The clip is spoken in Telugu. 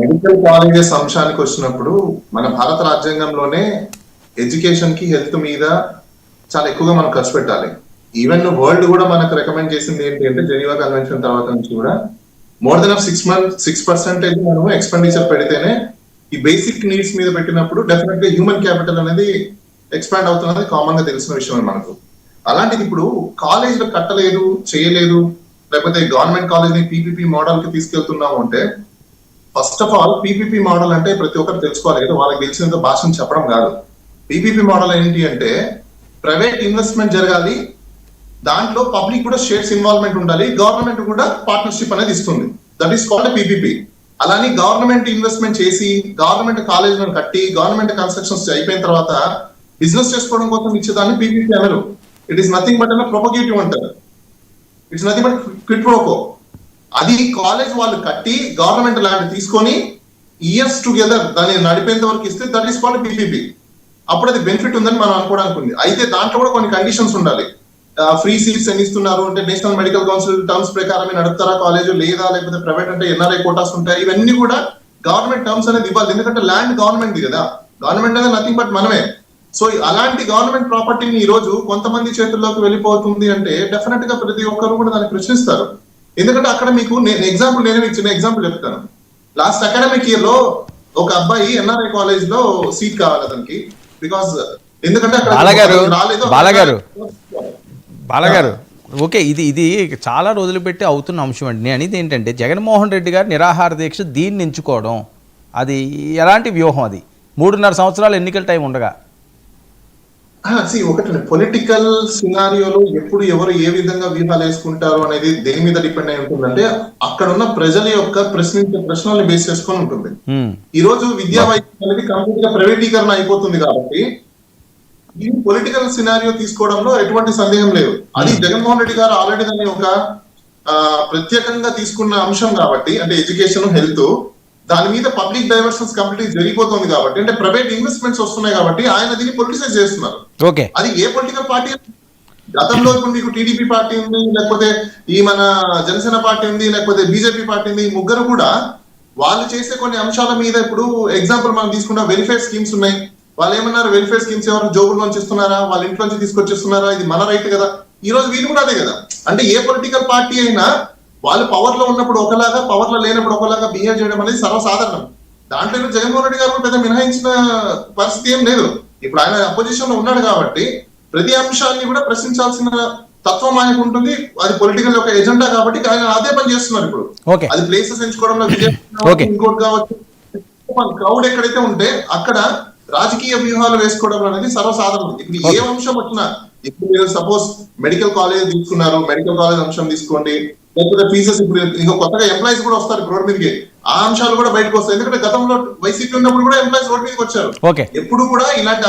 మెడికల్ కాలేజెస్ అంశానికి వచ్చినప్పుడు మన భారత రాజ్యాంగంలోనే ఎడ్యుకేషన్ కి హెల్త్ మీద చాలా ఎక్కువగా మనం ఖర్చు పెట్టాలి. ఈవెన్ వరల్డ్ కూడా మనకు రికమెండ్ చేసింది ఏంటి అంటే జెనీవా కన్వెన్షన్ తర్వాత నుంచి కూడా మోర్ దెన్ 6% మనము ఎక్స్పెండిచర్ పెడితేనే ఈ బేసిక్ నీడ్స్ మీద పెట్టినప్పుడు డెఫినెట్ గా హ్యూమన్ క్యాపిటల్ అనేది ఎక్స్పాండ్ అవుతున్నది కామన్ గా తెలిసిన విషయమే మనకు. అలాంటిది ఇప్పుడు కాలేజీలు కట్టలేదు, చేయలేదు, లేకపోతే గవర్నమెంట్ కాలేజ్ ని పీపీపీ మోడల్ కి తీసుకెళ్తున్నాము అంటే first of all PPP model అంటే ప్రతి ఒక్కరు తెలుసుకోవాలి. ఏదో వాళ్ళకి తెలిసినంత భాషను చెప్పడం కాదు. పీపీపీ మోడల్ ఏంటి అంటే ప్రైవేట్ ఇన్వెస్ట్మెంట్ జరగాలి, దాంట్లో పబ్లిక్ కూడా షేర్స్ ఇన్వాల్వ్మెంట్ ఉండాలి, గవర్నమెంట్ కూడా పార్ట్నర్షిప్ అనేది ఇస్తుంది. That is called PPP. అలాని గవర్నమెంట్ ఇన్వెస్ట్మెంట్ చేసి గవర్నమెంట్ కాలేజీలను కట్టి గవర్నమెంట్ కన్స్ట్రక్షన్స్ అయిపోయిన తర్వాత బిజినెస్ చేసుకోవడం కోసం ఇచ్చేదాన్ని పీపీపీ అనరు. ఇట్ ఈస్ నథింగ్ బట్ అన్న ప్రొపగేటివ్ అంటారు. It's nothing but quid pro quo. అది కాలేజ్ వాళ్ళు కట్టి గవర్నమెంట్ ల్యాండ్ తీసుకొని ఇయర్స్ టుగెదర్ దాన్ని నడిపేంత వరకు ఇస్తే దట్ ఈస్ కాల్డ్ పీపీపీ. అప్పుడు అది బెనిఫిట్ ఉందని మనం అనుకోవడానికి ఉంది. అయితే దాంట్లో కూడా కొన్ని కండిషన్స్ ఉండాలి. ఫ్రీ సీట్స్ ఎన్ని ఇస్తున్నారు అంటే నేషనల్ మెడికల్ కౌన్సిల్ టర్మ్స్ ప్రకారమే నడుపుతారా కాలేజ్, లేదా లేకపోతే ప్రైవేట్ అంటే ఎన్ఆర్ఐ కోటాస్ ఉంటాయి. ఇవన్నీ కూడా గవర్నమెంట్ టర్మ్స్ అనేది ఇవ్వాలి. ఎందుకంటే ల్యాండ్ గవర్నమెంట్ కదా, గవర్నమెంట్ అనేది నథింగ్ బట్ మనమే. సో అలాంటి గవర్నమెంట్ ప్రాపర్టీని ఈ రోజు కొంతమంది చేతుల్లోకి వెళ్ళిపోతుంది అంటే డెఫినెట్ గా ప్రతి ఒక్కరు కూడా దాన్ని ప్రశ్నిస్తారు. ఎందుకంటే అక్కడ మీకు ఎగ్జాంపుల్ నేను చిన్న ఎగ్జాంపుల్ చెప్తాను. లాస్ట్ అకాడమిక్ ఇయర్ లో ఒక అబ్బాయి ఎన్ఆర్ఐ కాలేజ్ లో సీట్ కావాలి అతనికి. బికాస్ ఎందుకంటే బాలగారు ఓకే, ఇది చాలా రోజులు పెట్టి అవుతున్న అంశం అండి. నేను అనేది ఏంటంటే జగన్మోహన్ రెడ్డి గారు నిరాహార దీక్ష దీన్ని ఎంచుకోవడం అది ఎలాంటి వ్యూహం? అది 3.5 సంవత్సరాలు ఎన్నికల టైం ఉండగా ఒకటి పొలిటికల్ సినారియోలో ఎప్పుడు ఎవరు ఏ విధంగా వ్యూహాలు వేసుకుంటారు అనేది దేని మీద డిపెండ్ అయి ఉంటుందంటే అక్కడ ఉన్న ప్రజల యొక్క ప్రశ్నించే ప్రశ్నల్ని బేస్ చేసుకొని ఉంటుంది. ఈ రోజు విద్యా వైద్యం అనేది కంప్లీట్ గా ప్రైవేటీకరణ అయిపోతుంది కాబట్టి ఈ పొలిటికల్ సినారియో తీసుకోవడంలో ఎటువంటి సందేహం లేదు. అది జగన్మోహన్ రెడ్డి గారు ఆల్రెడీ దాన్ని ఒక ప్రత్యేకంగా తీసుకున్న అంశం కాబట్టి, అంటే ఎడ్యుకేషన్ హెల్త్ దాని మీద పబ్లిక్ డైవర్షన్స్ కంప్లీట్ జరిగిపోతుంది కాబట్టి, అంటే ప్రైవేట్ ఇన్వెస్ట్మెంట్స్ వస్తున్నాయి కాబట్టి ఆయన దీన్ని పొలిటిసైజ్ చేస్తున్నారు. అది ఏ పొలిటికల్ పార్టీ గతంలో ఇప్పుడు మీకు టీడీపీ పార్టీ ఉంది, లేకపోతే ఈ మన జనసేన పార్టీ ఉంది, లేకపోతే బీజేపీ పార్టీ ఉంది. ఈ ముగ్గురు కూడా వాళ్ళు చేసే కొన్ని అంశాల మీద ఇప్పుడు ఎగ్జాంపుల్ మనం తీసుకున్న వెల్ఫేర్ స్కీమ్స్ ఉన్నాయి. వాళ్ళు ఏమన్నారు, వెల్ఫేర్ స్కీమ్స్ ఎవరు జోబుల్లోంచి ఇస్తున్నారా, వాళ్ళ ఇంట్లోంచి తీసుకొచ్చిస్తున్నారా, ఇది మన రైట్ కదా. ఈ రోజు వీళ్ళు కూడా అదే కదా. అంటే ఏ పొలిటికల్ పార్టీ అయినా వాళ్ళు పవర్ లో ఉన్నప్పుడు ఒకలాగా, పవర్ లో లేనప్పుడు ఒకలాగా బిహేవ్ చేయడం అనేది సర్వసాధారణం. దాంట్లో జగన్మోహన్ రెడ్డి గారు పెద్ద మినహాయించిన పరిస్థితి ఏం లేదు. ఇప్పుడు ఆయన అపోజిషన్ లో ఉన్నాడు కాబట్టి ప్రతి అంశాన్ని కూడా ప్రశ్నించాల్సిన తత్వం ఆయనకు ఉంటుంది. అది పొలిటికల్ ఒక ఎజెండా కాబట్టి ఆయన అదే పని చేస్తున్నారు. ఇప్పుడు అది ప్లేసెస్ ఎంచుకోవడంలో ఇంకోటి కావచ్చు, క్రౌడ్ ఎక్కడైతే ఉంటే అక్కడ రాజకీయ వ్యూహాలు వేసుకోవడం అనేది సర్వసాధారణం. ఇప్పుడు ఏ అంశం వచ్చినా, ఇప్పుడు మీరు సపోజ్ మెడికల్ కాలేజ్ తీసుకున్నారు, మెడికల్ కాలేజ్ అంశం తీసుకోండి, లేకపోతే ఫీజెస్ ఇప్పుడు ఇంకా కొత్తగా ఎంప్లాయీస్ కూడా వస్తారు రోడ్ మీదకి, ఆ అంశాలు కూడా బయటకు వస్తాయి. ఎందుకంటే గతంలో వైసీపీ ఉన్నప్పుడు కూడా ఎంప్లాయీస్ రోడ్ మీదకి వచ్చారు. ఎప్పుడు కూడా ఇలాంటి